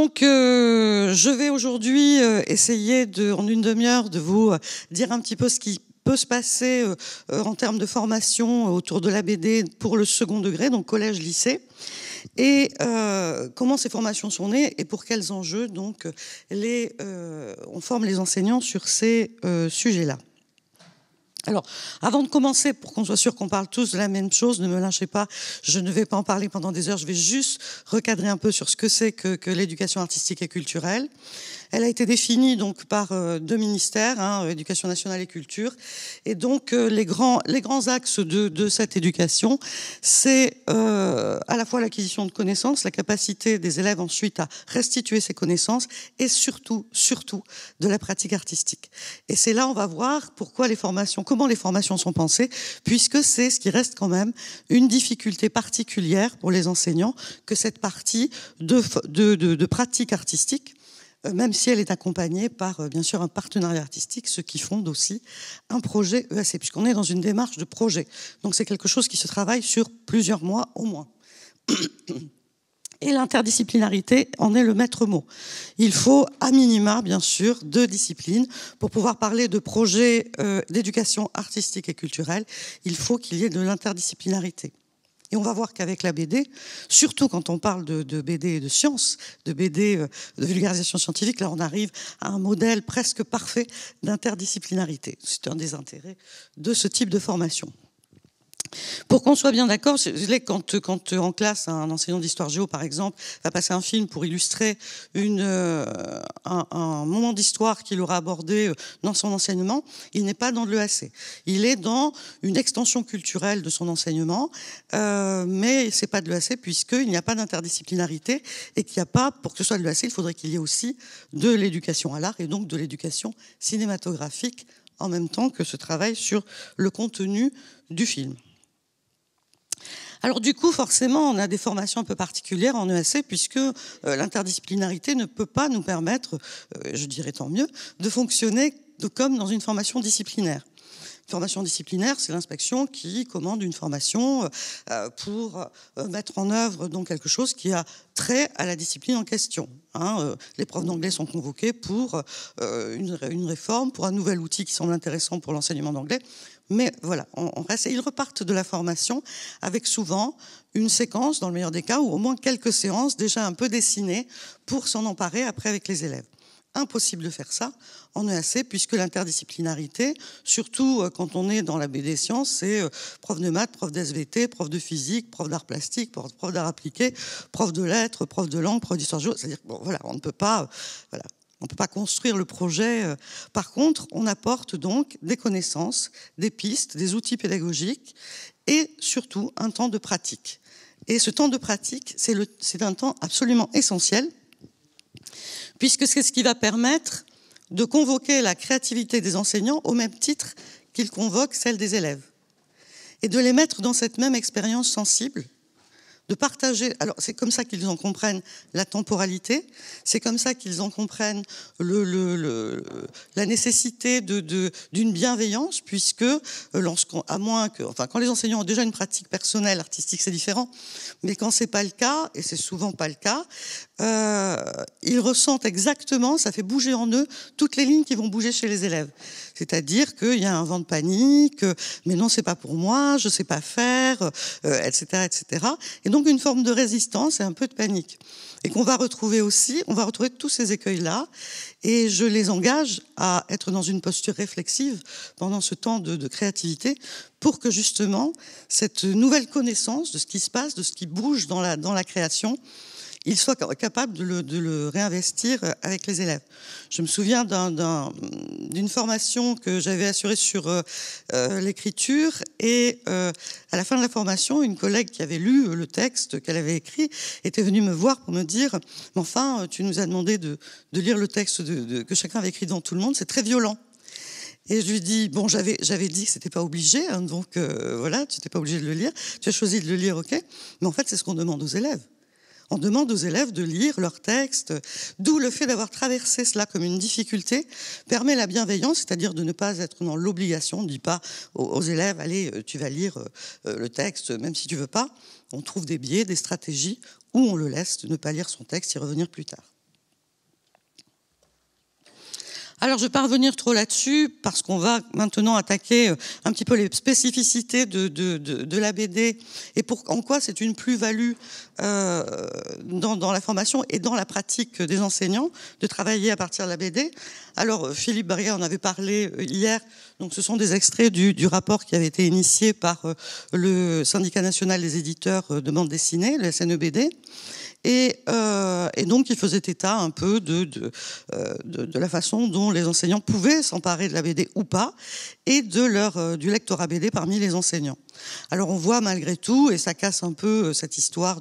Donc, je vais aujourd'hui essayer, en une demi-heure, de vous dire un petit peu ce qui peut se passer en termes de formation autour de la BD pour le second degré, donc collège-lycée, et comment ces formations sont nées et pour quels enjeux donc on forme les enseignants sur ces sujets-là. Alors, avant de commencer, pour qu'on soit sûr qu'on parle tous de la même chose, ne me lâchez pas, je ne vais pas en parler pendant des heures, je vais juste recadrer un peu sur ce que c'est que l'éducation artistique et culturelle. Elle a été définie donc par deux ministères, Éducation nationale et culture. Et donc les grands axes de cette éducation, c'est à la fois l'acquisition de connaissances, la capacité des élèves ensuite à restituer ces connaissances, et surtout de la pratique artistique. Et c'est là on va voir comment les formations sont pensées, puisque c'est ce qui reste quand même une difficulté particulière pour les enseignants, que cette partie de pratique artistique, même si elle est accompagnée par, bien sûr, un partenariat artistique, ce qui fonde aussi un projet EAC, puisqu'on est dans une démarche de projet. Donc c'est quelque chose qui se travaille sur plusieurs mois au moins. Et l'interdisciplinarité en est le maître mot. Il faut, à minima, bien sûr, 2 disciplines. Pour pouvoir parler de projets d'éducation artistique et culturelle, il faut qu'il y ait de l'interdisciplinarité. Et on va voir qu'avec la BD, surtout quand on parle de BD de sciences, de BD de vulgarisation scientifique, là on arrive à un modèle presque parfait d'interdisciplinarité. C'est un des intérêts de ce type de formation. Pour qu'on soit bien d'accord, quand en classe, un enseignant d'histoire géo, par exemple, va passer un film pour illustrer un moment d'histoire qu'il aura abordé dans son enseignement, il n'est pas dans l'EAC. Il est dans une extension culturelle de son enseignement, mais c'est pas de l'EAC puisqu'il n'y a pas d'interdisciplinarité et qu'il n'y a pas, pour que ce soit de l'EAC, il faudrait qu'il y ait aussi de l'éducation à l'art et donc de l'éducation cinématographique en même temps que ce travail sur le contenu du film. Alors du coup, forcément, on a des formations un peu particulières en EAC puisque l'interdisciplinarité ne peut pas nous permettre, je dirais tant mieux, de fonctionner comme dans une formation disciplinaire. Une formation disciplinaire, c'est l'inspection qui commande une formation pour mettre en œuvre donc quelque chose qui a trait à la discipline en question. Les profs d'anglais sont convoqués pour une réforme, pour un nouvel outil qui semble intéressant pour l'enseignement d'anglais. Mais voilà, ils repartent de la formation avec souvent une séquence, dans le meilleur des cas, ou au moins quelques séances déjà un peu dessinées pour s'en emparer après avec les élèves. Impossible de faire ça en EAC, puisque l'interdisciplinarité, surtout quand on est dans la BD Sciences, c'est prof de maths, prof d'SVT, prof de physique, prof d'art plastique, prof d'art appliqué, prof de lettres, prof de langue, prof d'histoire géo. C'est-à-dire on ne peut pas... On ne peut pas construire le projet. Par contre, on apporte donc des connaissances, des pistes, des outils pédagogiques et surtout un temps de pratique. Et ce temps de pratique, c'est un temps absolument essentiel puisque c'est ce qui va permettre de convoquer la créativité des enseignants au même titre qu'ils convoquent celle des élèves et de les mettre dans cette même expérience sensible, de partager. Alors c'est comme ça qu'ils en comprennent la temporalité, c'est comme ça qu'ils en comprennent la nécessité d'une bienveillance, puisque quand les enseignants ont déjà une pratique personnelle artistique, c'est différent, mais quand c'est pas le cas, et c'est souvent pas le cas, ils ressentent exactement, ça fait bouger en eux toutes les lignes qui vont bouger chez les élèves. C'est-à-dire qu'il y a un vent de panique, mais non, c'est pas pour moi, je sais pas faire, etc., etc. Et donc une forme de résistance et un peu de panique. Et qu'on va retrouver aussi, on va retrouver tous ces écueils-là, et je les engage à être dans une posture réflexive pendant ce temps de créativité, pour que justement cette nouvelle connaissance de ce qui se passe, de ce qui bouge dans la création, ils soient capables de le réinvestir avec les élèves. Je me souviens d'une formation que j'avais assurée sur l'écriture et à la fin de la formation, une collègue qui avait lu le texte qu'elle avait écrit était venue me voir pour me dire « Mais enfin, tu nous as demandé de lire le texte que chacun avait écrit devant tout le monde, c'est très violent ». Et je lui dis, bon, j'avais dit que c'était pas obligé, donc voilà, tu n'étais pas obligé de le lire, tu as choisi de le lire, ok, mais en fait, c'est ce qu'on demande aux élèves. On demande aux élèves de lire leurs textes, d'où le fait d'avoir traversé cela comme une difficulté permet la bienveillance, c'est-à-dire de ne pas être dans l'obligation. On ne dit pas aux élèves, allez, tu vas lire le texte, même si tu veux pas. On trouve des biais, des stratégies où on le laisse de ne pas lire son texte et revenir plus tard. Alors, je ne vais pas revenir trop là-dessus, parce qu'on va maintenant attaquer un petit peu les spécificités de la BD et en quoi c'est une plus-value dans la formation et dans la pratique des enseignants de travailler à partir de la BD. Alors, Philippe Barrière en avait parlé hier. Donc, ce sont des extraits du rapport qui avait été initié par le Syndicat national des éditeurs de bande dessinée, le SNEBD. Et donc, il faisait état un peu de la façon dont les enseignants pouvaient s'emparer de la BD ou pas, et du lectorat BD parmi les enseignants. Alors, on voit malgré tout, et ça casse un peu cette histoire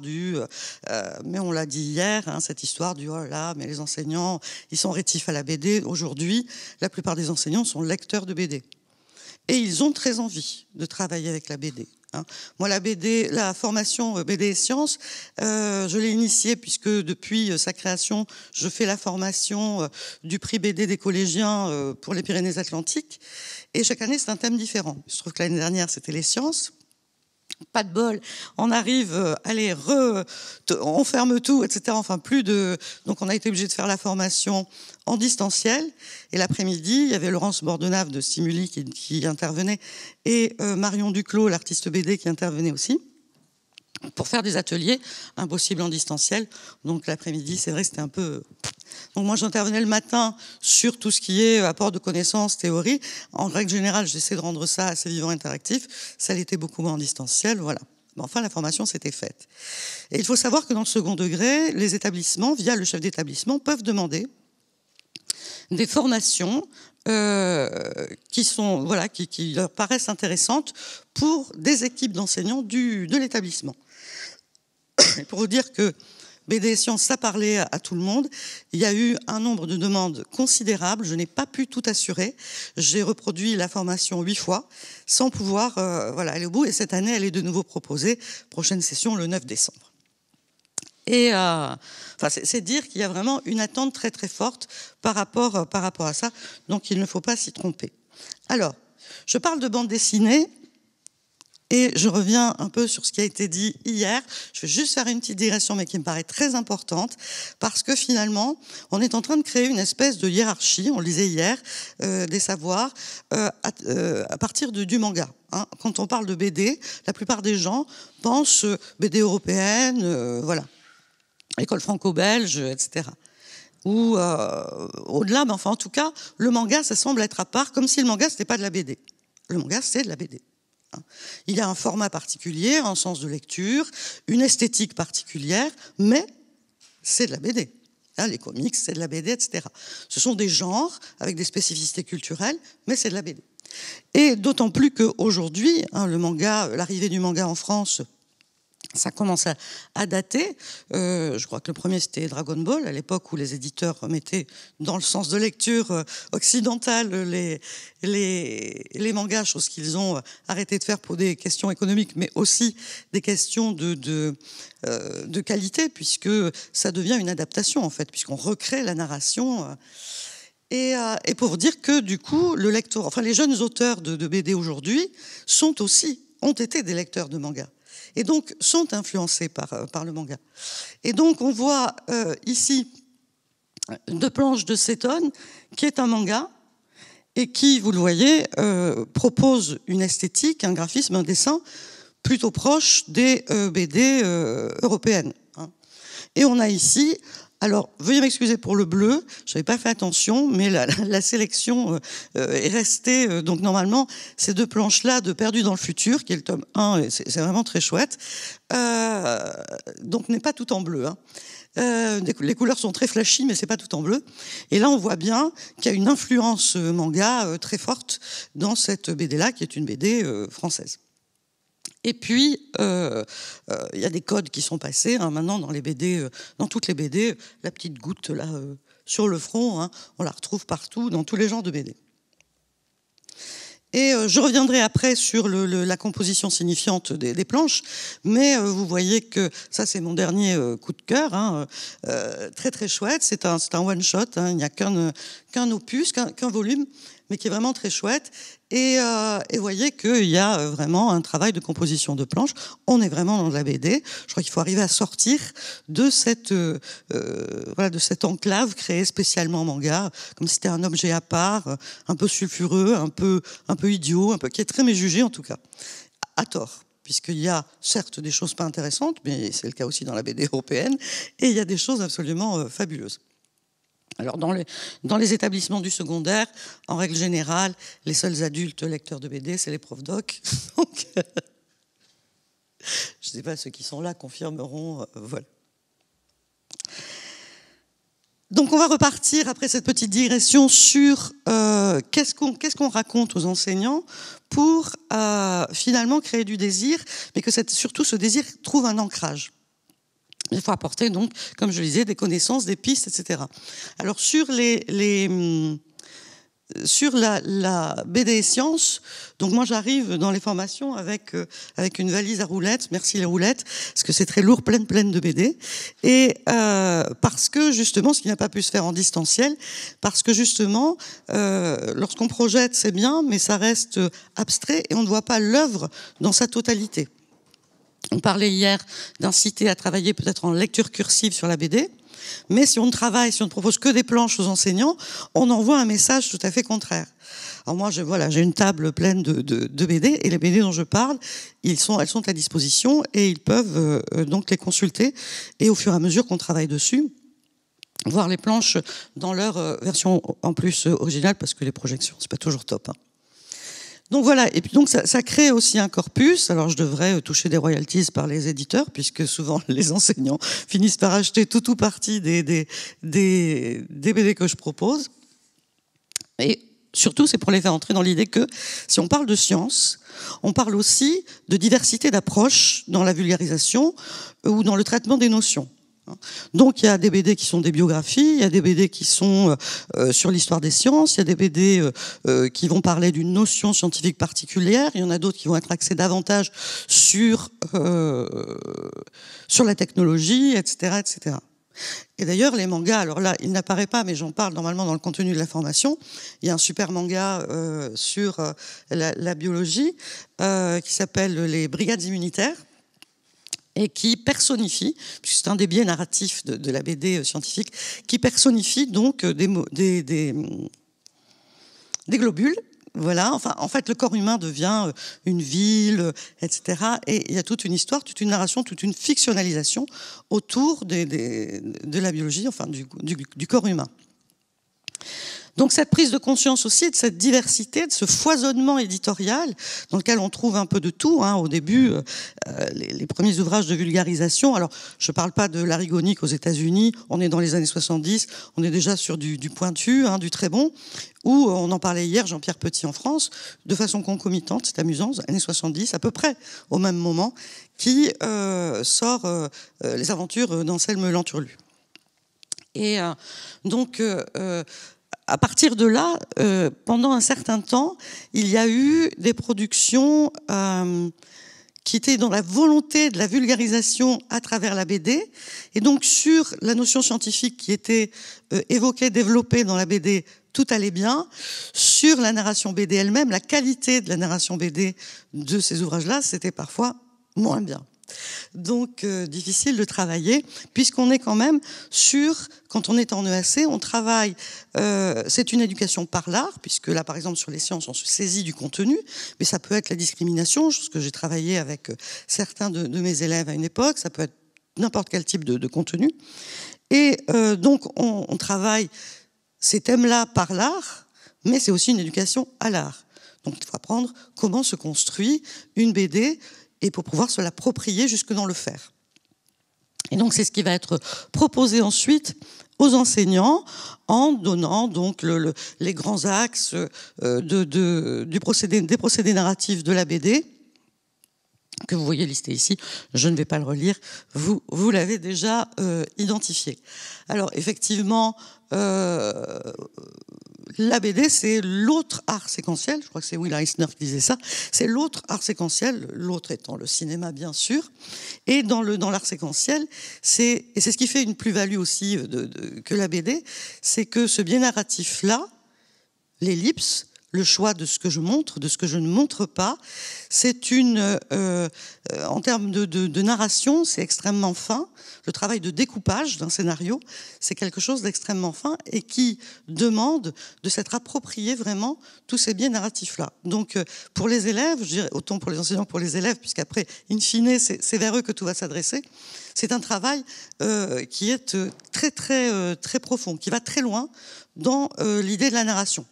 mais on l'a dit hier, hein, cette histoire du « oh là, mais les enseignants, ils sont rétifs à la BD ». Aujourd'hui, la plupart des enseignants sont lecteurs de BD. Et ils ont très envie de travailler avec la BD. Moi, la formation BD et Sciences, je l'ai initiée puisque depuis sa création, je fais la formation du prix BD des collégiens pour les Pyrénées-Atlantiques. Et chaque année, c'est un thème différent. Je trouve que l'année dernière, c'était les sciences. Pas de bol, on arrive, on ferme tout, etc. Enfin, donc on a été obligé de faire la formation en distanciel. Et l'après-midi, il y avait Laurence Bordenave de Stimuli qui intervenait et Marion Duclos, l'artiste BD, qui intervenait aussi pour faire des ateliers impossibles en distanciel. Donc l'après-midi, c'est vrai, c'était un peu... Donc moi, j'intervenais le matin sur tout ce qui est apport de connaissances, théorie. En règle générale, j'essaie de rendre ça assez vivant, interactif. Ça l'était beaucoup moins en distanciel, voilà. Mais enfin, la formation s'était faite. Et il faut savoir que dans le second degré, les établissements, via le chef d'établissement, peuvent demander des formations qui leur paraissent intéressantes pour des équipes d'enseignants de l'établissement. Et pour vous dire que BD et Sciences, ça parlait à tout le monde. Il y a eu un nombre de demandes considérable. Je n'ai pas pu tout assurer. J'ai reproduit la formation 8 fois sans pouvoir aller au bout. Et cette année, elle est de nouveau proposée. Prochaine session, le 9 décembre. Et c'est dire qu'il y a vraiment une attente très très forte par rapport à ça. Donc il ne faut pas s'y tromper. Alors, je parle de bande dessinée. Et je reviens un peu sur ce qui a été dit hier. Je vais juste faire une petite digression, mais qui me paraît très importante, parce que finalement, on est en train de créer une espèce de hiérarchie, on le disait hier, des savoirs à partir du manga. Hein. Quand on parle de BD, la plupart des gens pensent BD européenne, voilà, école franco-belge, etc. Ou au-delà, mais enfin, en tout cas, le manga, ça semble être à part, comme si le manga, c'était pas de la BD. Le manga, c'est de la BD. Il y a un format particulier, un sens de lecture, une esthétique particulière, mais c'est de la BD. Les comics, c'est de la BD, etc. Ce sont des genres avec des spécificités culturelles, mais c'est de la BD. Et d'autant plus qu'aujourd'hui, le manga, l'arrivée du manga en France, ça commence à dater. Je crois que le premier, c'était Dragon Ball, à l'époque où les éditeurs mettaient dans le sens de lecture occidentale les mangas, chose qu'ils ont arrêté de faire pour des questions économiques, mais aussi des questions de qualité, puisque ça devient une adaptation, en fait, puisqu'on recrée la narration. Et pour dire que, du coup, les jeunes auteurs de BD aujourd'hui ont été des lecteurs de manga. Et donc sont influencés par le manga. Et donc on voit ici 2 planches de Seton, qui est un manga, et qui, vous le voyez, propose une esthétique, un graphisme, un dessin plutôt proche des BD européennes. Hein. Et on a ici... Alors, veuillez m'excuser pour le bleu, je n'avais pas fait attention, mais la sélection est restée. Donc, normalement, ces 2 planches-là de Perdu dans le futur, qui est le tome 1, c'est vraiment très chouette, donc n'est pas tout en bleu. Hein. Les couleurs sont très flashy, mais c'est pas tout en bleu. Et là, on voit bien qu'il y a une influence manga très forte dans cette BD-là, qui est une BD française. Et puis, il y a des codes qui sont passés. Hein, maintenant, dans les BD, dans toutes les BD, la petite goutte là sur le front, hein, on la retrouve partout, dans tous les genres de BD. Et je reviendrai après sur la composition signifiante des planches, mais vous voyez que ça, c'est mon dernier coup de cœur, hein, très très chouette. C'est un one-shot, hein, il n'y a qu'un opus, qu'un volume, mais qui est vraiment très chouette. Et voyez qu'il y a vraiment un travail de composition de planches. On est vraiment dans de la BD. Je crois qu'il faut arriver à sortir de cette enclave créée spécialement manga, comme si c'était un objet à part, un peu sulfureux, un peu idiot, qui est très méjugé en tout cas, à tort. Puisqu'il y a certes des choses pas intéressantes, mais c'est le cas aussi dans la BD européenne, et il y a des choses absolument fabuleuses. Alors dans les établissements du secondaire, en règle générale, les seuls adultes lecteurs de BD, c'est les profs doc. Donc, je ne sais pas, ceux qui sont là confirmeront. Voilà. Donc on va repartir après cette petite digression sur qu'est-ce qu'on raconte aux enseignants pour finalement créer du désir, mais que surtout ce désir trouve un ancrage. Il faut apporter donc, comme je le disais, des connaissances, des pistes, etc. Alors sur sur la BD et sciences, donc moi j'arrive dans les formations avec une valise à roulettes, merci les roulettes, parce que c'est très lourd, pleine de BD, et parce que justement, ce qui n'a pas pu se faire en distanciel, parce que justement, lorsqu'on projette, c'est bien, mais ça reste abstrait et on ne voit pas l'œuvre dans sa totalité. On parlait hier d'inciter à travailler peut-être en lecture cursive sur la BD, mais si on ne propose que des planches aux enseignants, on envoie un message tout à fait contraire. Alors moi, j'ai une table pleine de BD, et les BD dont je parle, elles sont à disposition, et ils peuvent donc les consulter, et au fur et à mesure qu'on travaille dessus, voir les planches dans leur version en plus originale, parce que les projections, c'est pas toujours top, hein. Donc voilà, et puis donc ça crée aussi un corpus. Alors je devrais toucher des royalties par les éditeurs, puisque souvent les enseignants finissent par acheter tout ou partie des BD que je propose. Et surtout, c'est pour les faire entrer dans l'idée que si on parle de science, on parle aussi de diversité d'approches dans la vulgarisation ou dans le traitement des notions. Donc il y a des BD qui sont des biographies, il y a des BD qui sont sur l'histoire des sciences, il y a des BD qui vont parler d'une notion scientifique particulière, il y en a d'autres qui vont être axés davantage sur la technologie, etc., etc. Et d'ailleurs, les mangas, alors là, il n'apparaît pas, mais j'en parle normalement dans le contenu de la formation. Il y a un super manga sur la biologie qui s'appelle Les Brigades immunitaires, et qui personnifie, puisque c'est un des biais narratifs de la BD scientifique, qui personnifie donc des globules. Voilà, enfin, en fait, le corps humain devient une ville, etc. Et il y a toute une histoire, toute une narration, toute une fictionnalisation autour de la biologie, enfin, du corps humain. Donc cette prise de conscience aussi de cette diversité, de ce foisonnement éditorial dans lequel on trouve un peu de tout. Au début, les premiers ouvrages de vulgarisation, alors je ne parle pas de l'Arigonique aux États-Unis, on est dans les années 70, on est déjà sur du pointu, du très bon, ou on en parlait hier, Jean-Pierre Petit en France, de façon concomitante, c'est amusant, années 70, à peu près au même moment, qui sort Les aventures d'Anselme Lanturlu. Et donc... à partir de là, pendant un certain temps, il y a eu des productions qui étaient dans la volonté de la vulgarisation à travers la BD, et donc sur la notion scientifique qui était évoquée, développée dans la BD, tout allait bien. Sur la narration BD elle-même, la qualité de la narration BD de ces ouvrages-là, c'était parfois moins bien. Donc difficile de travailler, puisqu'on est quand même quand on est en EAC, on travaille, c'est une éducation par l'art, puisque là par exemple sur les sciences on se saisit du contenu, mais ça peut être la discrimination, chose que j'ai travaillé avec certains de mes élèves à une époque, ça peut être n'importe quel type de contenu, et donc on travaille ces thèmes-là par l'art, mais c'est aussi une éducation à l'art. Donc il faut apprendre comment se construit une BD, et pour pouvoir se l'approprier jusque dans le faire. Et donc c'est ce qui va être proposé ensuite aux enseignants en donnant donc les grands axes des procédés narratifs de la BD, que vous voyez listé ici. Je ne vais pas le relire, vous l'avez déjà identifié. Alors effectivement, la BD, c'est l'autre art séquentiel, je crois que c'est Will Eisner qui disait ça, c'est l'autre art séquentiel, l'autre étant le cinéma bien sûr, et dans l'art séquentiel, c'est ce qui fait une plus-value aussi que la BD, c'est que ce biais narratif-là, l'ellipse, le choix de ce que je montre, de ce que je ne montre pas. C'est en termes de narration, c'est extrêmement fin. Le travail de découpage d'un scénario, c'est quelque chose d'extrêmement fin et qui demande de s'être approprié vraiment tous ces biais narratifs-là. Donc, pour les élèves, je dirais, autant pour les enseignants que pour les élèves, puisqu'après, in fine, c'est vers eux que tout va s'adresser. C'est un travail qui est très profond, qui va très loin dans l'idée de la narration.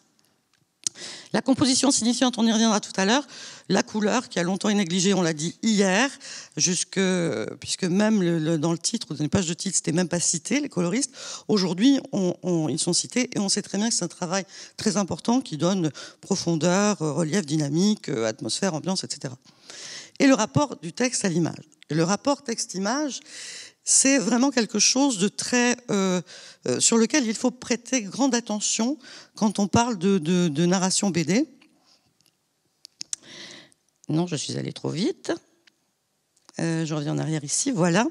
La composition signifiante, on y reviendra tout à l'heure. La couleur, qui a longtemps été négligée, on l'a dit hier, puisque même dans le titre, dans les pages de titre, c'était même pas cité, les coloristes. Aujourd'hui, ils sont cités et on sait très bien que c'est un travail très important qui donne profondeur, relief, dynamique, atmosphère, ambiance, etc. Et le rapport du texte à l'image. Et le rapport texte-image, c'est vraiment quelque chose de très sur lequel il faut prêter grande attention quand on parle de narration BD. Non, je suis allée trop vite. Je reviens en arrière ici, voilà.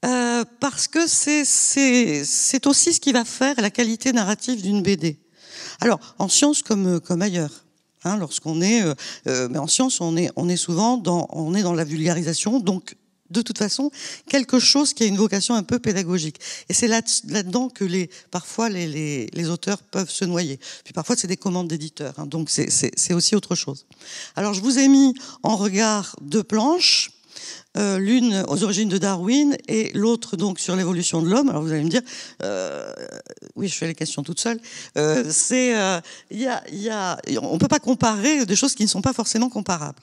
Parce que c'est aussi ce qui va faire la qualité narrative d'une BD. Alors, en sciences comme ailleurs. Lorsqu'on est, mais en sciences, on est souvent dans la vulgarisation, donc de toute façon quelque chose qui a une vocation un peu pédagogique. Et c'est là-dedans que parfois les auteurs peuvent se noyer. Puis parfois c'est des commandes d'éditeurs, donc c'est aussi autre chose. Alors je vous ai mis en regard deux planches. L'une aux origines de Darwin et l'autre donc sur l'évolution de l'homme. Alors vous allez me dire, oui, je fais les questions toute seule. On ne peut pas comparer des choses qui ne sont pas forcément comparables.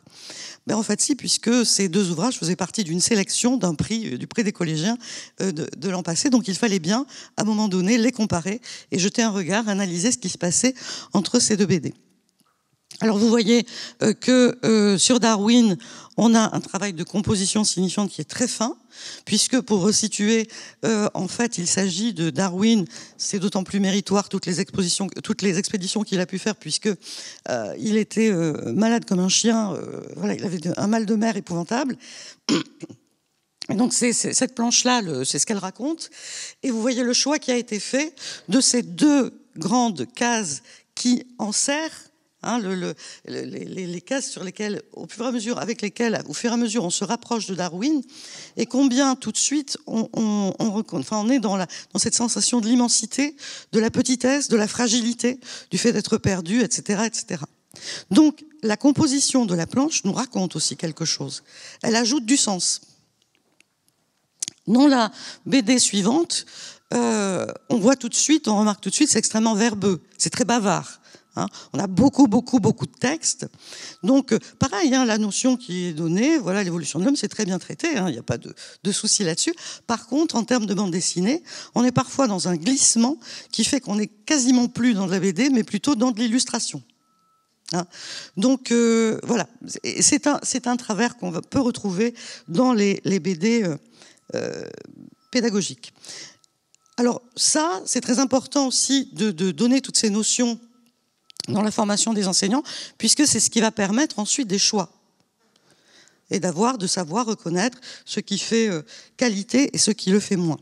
Mais en fait, si, puisque ces deux ouvrages faisaient partie d'une sélection d'un prix, du prix des collégiens de l'an passé. Donc il fallait bien, à un moment donné, les comparer et jeter un regard, analyser ce qui se passait entre ces deux BD. Alors vous voyez que sur Darwin, on a un travail de composition signifiante qui est très fin, puisque pour resituer, en fait, il s'agit de Darwin. C'est d'autant plus méritoire toutes les expéditions qu'il a pu faire, puisque il était malade comme un chien. Voilà, il avait un mal de mer épouvantable. Et donc cette planche-là, c'est ce qu'elle raconte. Et vous voyez le choix qui a été fait de ces deux grandes cases qui enserrent. Les cases sur lesquelles, au fur et à mesure, on se rapproche de Darwin, et combien tout de suite on est dans cette sensation de l'immensité, de la petitesse, de la fragilité, du fait d'être perdu, etc., etc. Donc, la composition de la planche nous raconte aussi quelque chose. Elle ajoute du sens. Dans la BD suivante, on remarque tout de suite, c'est extrêmement verbeux, c'est très bavard. On a beaucoup de textes. Donc, pareil, la notion qui est donnée, voilà, l'évolution de l'homme, c'est très bien traité, il n'y a pas de souci là-dessus. Par contre, en termes de bande dessinée, on est parfois dans un glissement qui fait qu'on n'est quasiment plus dans de la BD, mais plutôt dans de l'illustration. Donc, voilà, c'est un travers qu'on peut retrouver dans les BD pédagogiques. Alors, ça, c'est très important aussi de donner toutes ces notions dans la formation des enseignants, puisque c'est ce qui va permettre ensuite des choix et de savoir reconnaître ce qui fait qualité et ce qui le fait moins.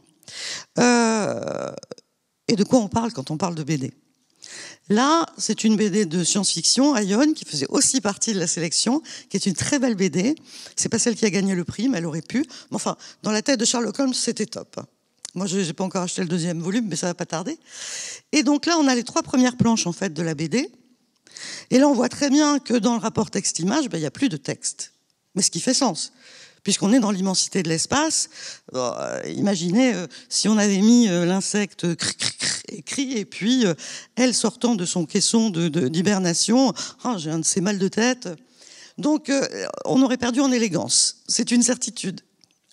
Et de quoi on parle quand on parle de BD? Là, c'est une BD de science-fiction, Ion, qui faisait aussi partie de la sélection, qui est une très belle BD. C'est pas celle qui a gagné le prix, mais elle aurait pu. Mais enfin, dans la tête de Sherlock Holmes, c'était top. Moi, je n'ai pas encore acheté le deuxième volume, mais ça va pas tarder. Et donc là, on a les trois premières planches en fait de la BD. Et là, on voit très bien que dans le rapport texte-image, il n'y a plus de texte. Mais ce qui fait sens, puisqu'on est dans l'immensité de l'espace. Imaginez si on avait mis l'insecte écrit et puis elle sortant de son caisson d'hibernation. Oh, j'ai un de ces mal de tête. Donc, on aurait perdu en élégance. C'est une certitude.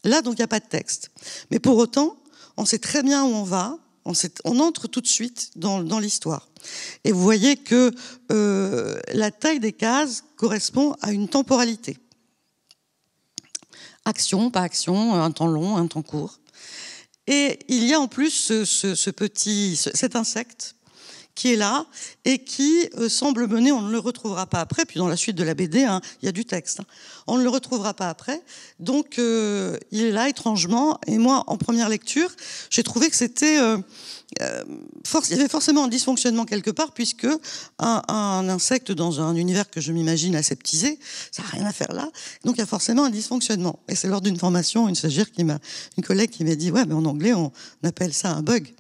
Là, donc, il n'y a pas de texte. Mais pour autant, on sait très bien où on va, on entre tout de suite dans l'histoire. Et vous voyez que la taille des cases correspond à une temporalité. Action, pas action, un temps long, un temps court. Et il y a en plus cet insecte qui est là et qui semble mener, on ne le retrouvera pas après, puis dans la suite de la BD, hein, il y a du texte, hein, on ne le retrouvera pas après, donc il est là étrangement, et moi en première lecture, j'ai trouvé que c'était... il y avait forcément un dysfonctionnement quelque part, puisque un insecte dans un univers que je m'imagine aseptisé, ça n'a rien à faire là, donc il y a forcément un dysfonctionnement. Et c'est lors d'une formation, une stagiaire une collègue qui m'a dit « Ouais, mais en anglais, on appelle ça un bug ».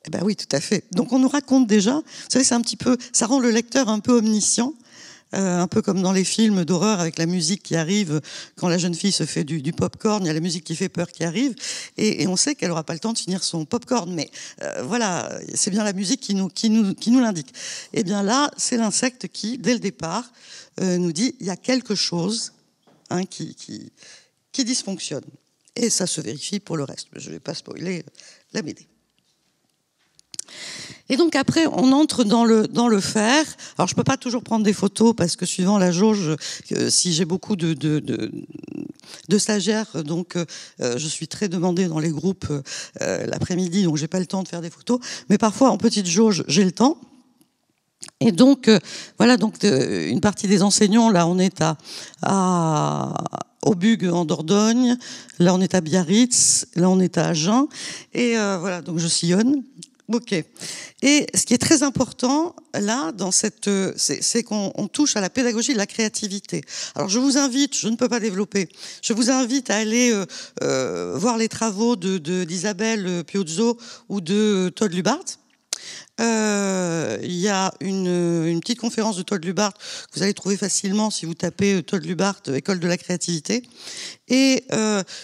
Eh ben oui, tout à fait. Donc on nous raconte déjà, vous savez, c'est un petit peu, ça rend le lecteur un peu omniscient, un peu comme dans les films d'horreur avec la musique qui arrive quand la jeune fille se fait du pop-corn, il y a la musique qui fait peur qui arrive, et on sait qu'elle n'aura pas le temps de finir son pop-corn, mais voilà, c'est bien la musique qui nous l'indique. Et bien là, c'est l'insecte qui, dès le départ, nous dit il y a quelque chose, hein, qui dysfonctionne. Et ça se vérifie pour le reste. Je ne vais pas spoiler la BD. Et donc après, on entre dans le faire. Alors je peux pas toujours prendre des photos parce que suivant la jauge, si j'ai beaucoup de stagiaires, donc je suis très demandée dans les groupes l'après-midi, donc j'ai pas le temps de faire des photos. Mais parfois en petite jauge, j'ai le temps. Et donc voilà, donc une partie des enseignants, là on est au Bug en Dordogne, là on est à Biarritz, là on est à Agen, et voilà, donc je sillonne. Ok. Et ce qui est très important là, c'est qu'on touche à la pédagogie de la créativité. Alors je vous invite, je ne peux pas développer, je vous invite à aller voir les travaux d'Isabelle Piozzo ou de Todd Lubart. Il y a une petite conférence de Todd Lubart que vous allez trouver facilement si vous tapez Todd Lubart, École de la créativité. Et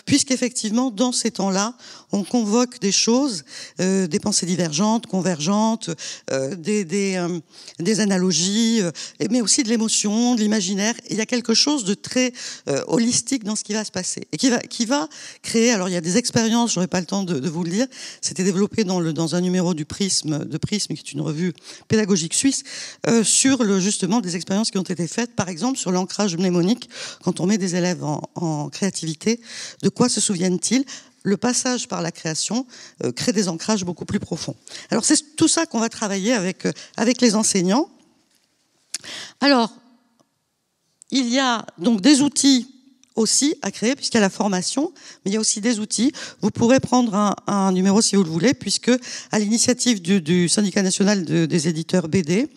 puisqu'effectivement, dans ces temps-là, on convoque des choses, des pensées divergentes, convergentes, des analogies, mais aussi de l'émotion, de l'imaginaire. Il y a quelque chose de très holistique dans ce qui va se passer et qui va créer. Alors il y a des expériences, j'aurais pas le temps de vous le dire. C'était développé dans un numéro du Prisme, qui est une revue pédagogique suisse, sur justement des expériences qui ont été faites, par exemple sur l'ancrage mnémonique quand on met des élèves en créativité. De quoi se souviennent-ils ? Le passage par la création crée des ancrages beaucoup plus profonds. Alors c'est tout ça qu'on va travailler avec les enseignants. Alors, il y a donc des outils aussi à créer, puisqu'il y a la formation, mais il y a aussi des outils. Vous pourrez prendre un numéro si vous le voulez, puisque à l'initiative du Syndicat national des éditeurs BD,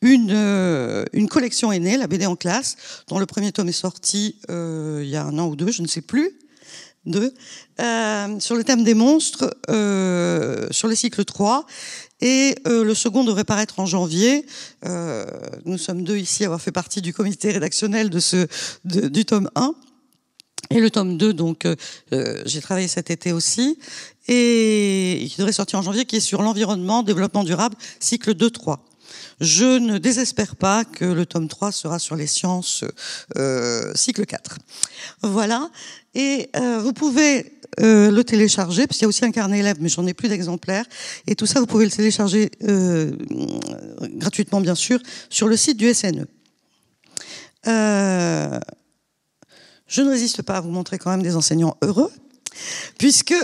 une collection est née, la BD en classe, dont le premier tome est sorti il y a 1 an ou 2, je ne sais plus, sur le thème des monstres, sur les cycles 3, et le second devrait paraître en janvier. Nous sommes 2 ici à avoir fait partie du comité rédactionnel du tome 1. Et le tome 2, donc, j'ai travaillé cet été aussi, et qui devrait sortir en janvier, qui est sur l'environnement, développement durable, cycle 2-3. Je ne désespère pas que le tome 3 sera sur les sciences, cycle 4. Voilà. Et vous pouvez le télécharger, parce qu'il y a aussi un carnet élève, mais j'en ai plus d'exemplaires. Et tout ça, vous pouvez le télécharger gratuitement, bien sûr, sur le site du SNE. Je ne résiste pas à vous montrer quand même des enseignants heureux, puisque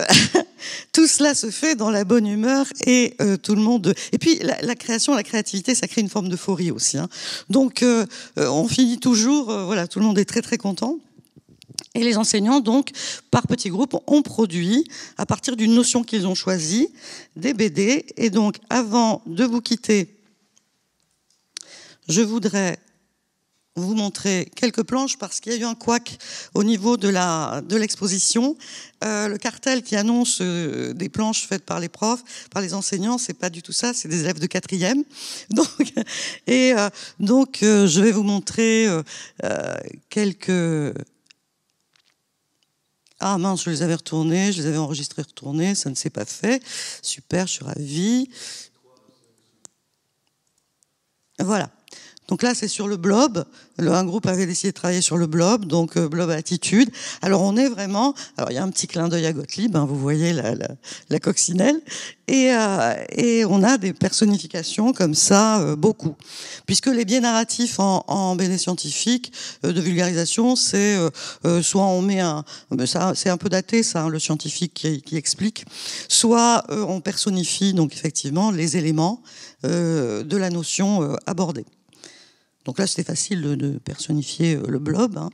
tout cela se fait dans la bonne humeur et tout le monde... Et puis la création, la créativité, ça crée une forme d'euphorie aussi, hein. Donc on finit toujours, voilà, tout le monde est très très content. Et les enseignants, donc, par petits groupes, ont produit, à partir d'une notion qu'ils ont choisie, des BD. Et donc, avant de vous quitter, je voudrais vous montrer quelques planches parce qu'il y a eu un couac au niveau de l'exposition. Le cartel qui annonce des planches faites par les profs, par les enseignants, c'est pas du tout ça, c'est des élèves de 4e. Donc, je vais vous montrer quelques... Ah mince, je les avais retournés, je les avais enregistrés, retournés, ça ne s'est pas fait. Super, je suis ravie. Voilà. Donc là, c'est sur le blob. Un groupe avait décidé de travailler sur le blob, donc blob attitude. Alors on est vraiment... Alors il y a un petit clin d'œil à Gottlieb, hein, vous voyez la coccinelle. Et on a des personnifications comme ça, beaucoup. Puisque les biais narratifs en BD scientifique de vulgarisation, c'est soit on met ça c'est un peu daté, ça, hein, le scientifique qui explique, soit on personnifie donc effectivement les éléments de la notion abordée. Donc là, c'était facile de personnifier le blob. Hein.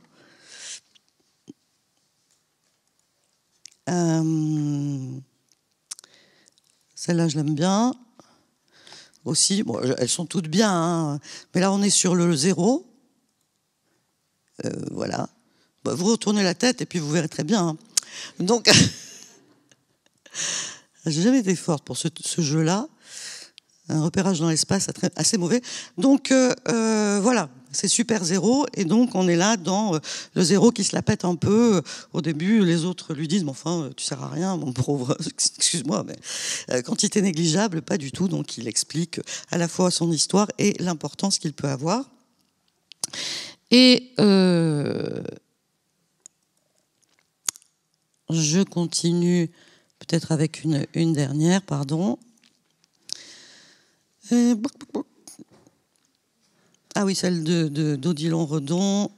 Celle-là, je l'aime bien. Aussi, bon, elles sont toutes bien, hein. Mais là, on est sur le 0. Voilà. Bah, vous retournez la tête et puis vous verrez très bien. Hein. Donc, j'ai jamais été forte pour ce jeu-là. Un repérage dans l'espace assez mauvais. Donc voilà, c'est super 0, et donc on est là dans le 0 qui se la pète un peu. Au début, les autres lui disent, mais enfin, tu sers à rien, mon pauvre, excuse-moi, mais quantité négligeable, pas du tout. Donc il explique à la fois son histoire et l'importance qu'il peut avoir. Et je continue peut-être avec une dernière, pardon. Ah oui, celle d'Odilon Redon.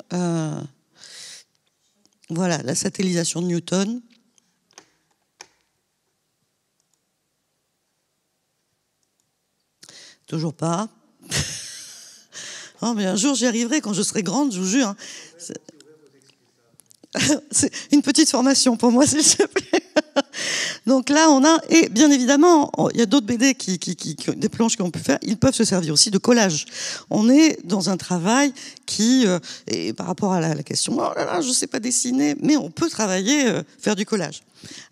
Voilà, la satellisation de Newton. Toujours pas. Oh, mais un jour j'y arriverai quand je serai grande, je vous jure. Hein. C'est une petite formation pour moi, s'il te plaît. Donc là, on a, et bien évidemment, il y a d'autres BD des planches qu'on peut faire, ils peuvent se servir aussi de collage. On est dans un travail qui, et par rapport à la question, oh là là, je sais pas dessiner, mais on peut travailler, faire du collage.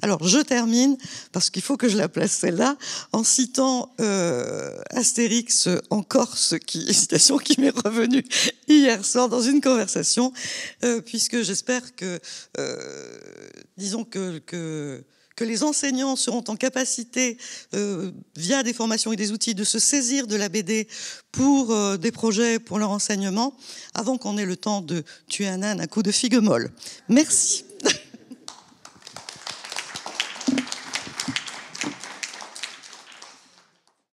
Alors, je termine, parce qu'il faut que je la place celle-là, en citant Astérix en Corse, citation qui m'est revenue hier soir dans une conversation, puisque j'espère que, disons que les enseignants seront en capacité, via des formations et des outils, de se saisir de la BD pour des projets, pour leur enseignement, avant qu'on ait le temps de tuer un âne à coups de figue molle. Merci.